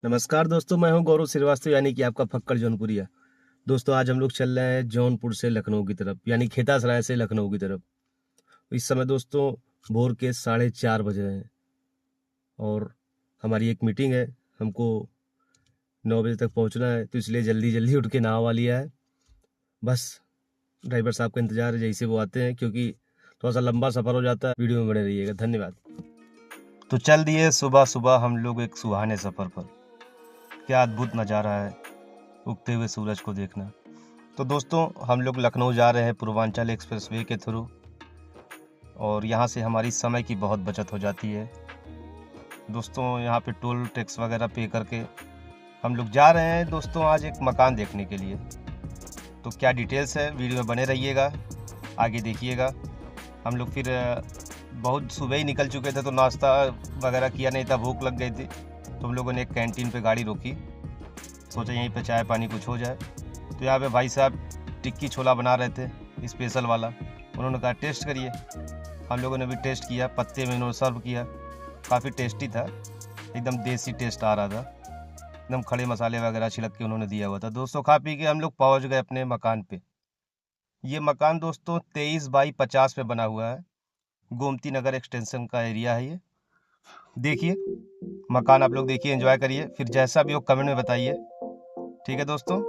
नमस्कार दोस्तों, मैं हूं गौरव श्रीवास्तव यानी कि आपका फक्कड़ जौनपुरिया। दोस्तों आज हम लोग चल रहे हैं जौनपुर से लखनऊ की तरफ यानी खेतासराय से लखनऊ की तरफ। इस समय दोस्तों भोर के 4:30 बज रहे हैं और हमारी एक मीटिंग है। हमको 9 बजे तक पहुंचना है, तो इसलिए जल्दी जल्दी उठ के नहा लिया है। बस ड्राइवर साहब का इंतजार है, जैसे वो आते हैं, क्योंकि थोड़ा सा लंबा सफ़र हो जाता है। वीडियो में बने रहिएगा, धन्यवाद। तो चल दिए सुबह सुबह हम लोग एक सुहाने सफ़र पर। क्या अद्भुत नज़ारा है उगते हुए सूरज को देखना। तो दोस्तों हम लोग लखनऊ जा रहे हैं पूर्वांचल एक्सप्रेसवे के थ्रू, और यहाँ से हमारी समय की बहुत बचत हो जाती है। दोस्तों यहाँ पे टोल टैक्स वगैरह पे करके हम लोग जा रहे हैं दोस्तों आज एक मकान देखने के लिए। तो क्या डिटेल्स है, वीडियो में बने रहिएगा, आगे देखिएगा। हम लोग फिर बहुत सुबह ही निकल चुके थे, तो नाश्ता वगैरह किया नहीं था, भूख लग गई थी। तो हम लोगों ने एक कैंटीन पे गाड़ी रोकी, सोचा यहीं पे चाय पानी कुछ हो जाए। तो यहाँ पे भाई साहब टिक्की छोला बना रहे थे स्पेशल वाला। उन्होंने कहा टेस्ट करिए। हम लोगों ने भी टेस्ट किया, पत्ते में उन्होंने सर्व किया। काफ़ी टेस्टी था, एकदम देसी टेस्ट आ रहा था, एकदम खड़े मसाले वगैरह छिड़क के उन्होंने दिया हुआ था। दोस्तों खा पी के हम लोग पहुँच गए अपने मकान पे। ये मकान दोस्तों 23/50 में बना हुआ है। गोमती नगर एक्सटेंशन का एरिया है ये। देखिए मकान, आप लोग देखिए, एंजॉय करिए, फिर जैसा भी हो कमेंट में बताइए। ठीक है दोस्तों।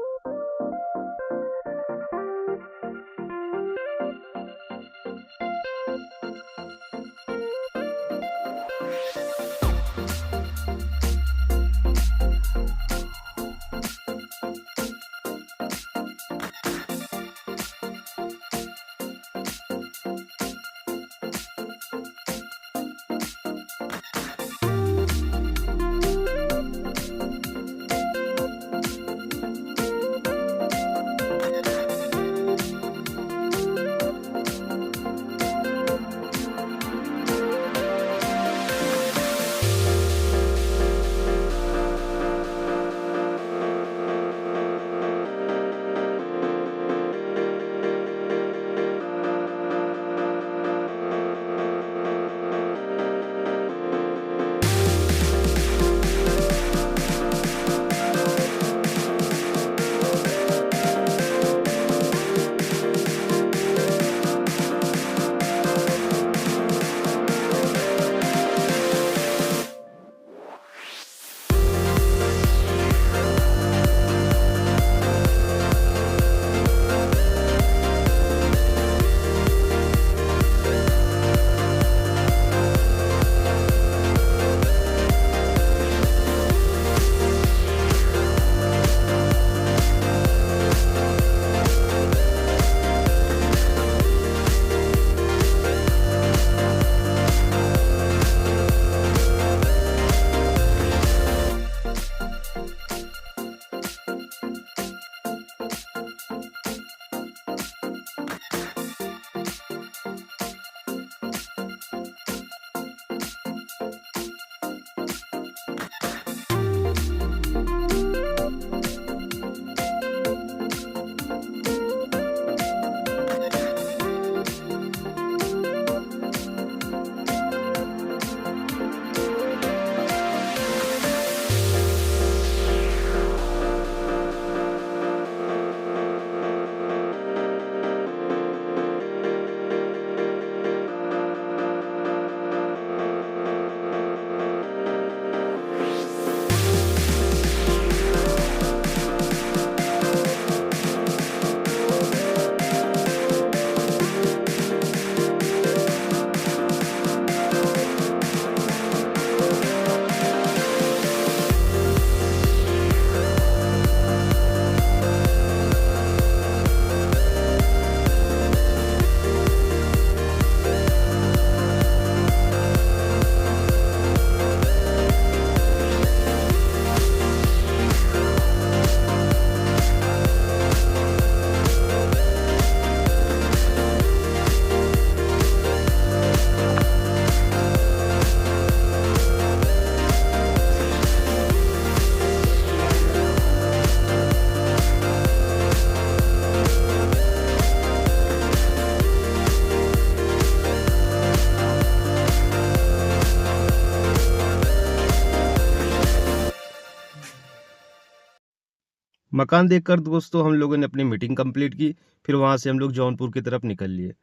मकान देखकर दोस्तों हम लोगों ने अपनी मीटिंग कंप्लीट की। फिर वहाँ से हम लोग जौनपुर की तरफ निकल लिए।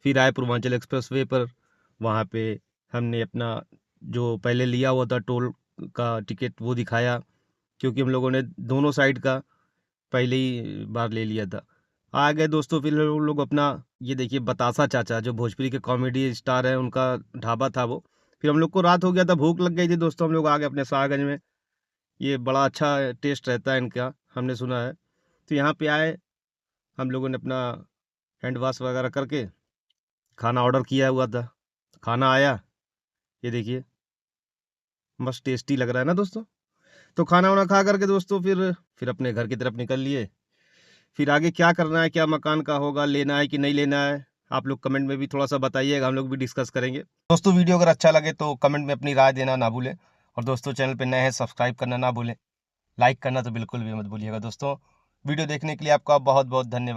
फिर आए पूर्वांचल एक्सप्रेसवे पर। वहाँ पे हमने अपना जो पहले लिया हुआ था टोल का टिकट वो दिखाया, क्योंकि हम लोगों ने दोनों साइड का पहले ही बार ले लिया था। आ गए दोस्तों, फिर हम लोग अपना, ये देखिए बतासा चाचा जो भोजपुरी के कॉमेडी स्टार हैं, उनका ढाबा था वो। फिर हम लोग को रात हो गया था, भूख लग गई थी दोस्तों, हम लोग आ गए अपने शाहगंज में। ये बड़ा अच्छा टेस्ट रहता है इनका, हमने सुना है। तो यहाँ पे आए, हम लोगों ने अपना हैंड वॉश वगैरह करके खाना ऑर्डर किया हुआ था। खाना आया, ये देखिए मस्त टेस्टी लग रहा है ना दोस्तों। तो खाना वाना खा करके दोस्तों फिर अपने घर की तरफ निकल लिए। फिर आगे क्या करना है, क्या मकान का होगा, लेना है कि नहीं लेना है, आप लोग कमेंट में भी थोड़ा सा बताइएगा, हम लोग भी डिस्कस करेंगे। दोस्तों वीडियो अगर अच्छा लगे तो कमेंट में अपनी राय देना ना भूलें। और दोस्तों चैनल पे नए हैं, सब्सक्राइब करना ना भूलें। लाइक करना तो बिल्कुल भी मत भूलिएगा दोस्तों। वीडियो देखने के लिए आपका बहुत बहुत धन्यवाद।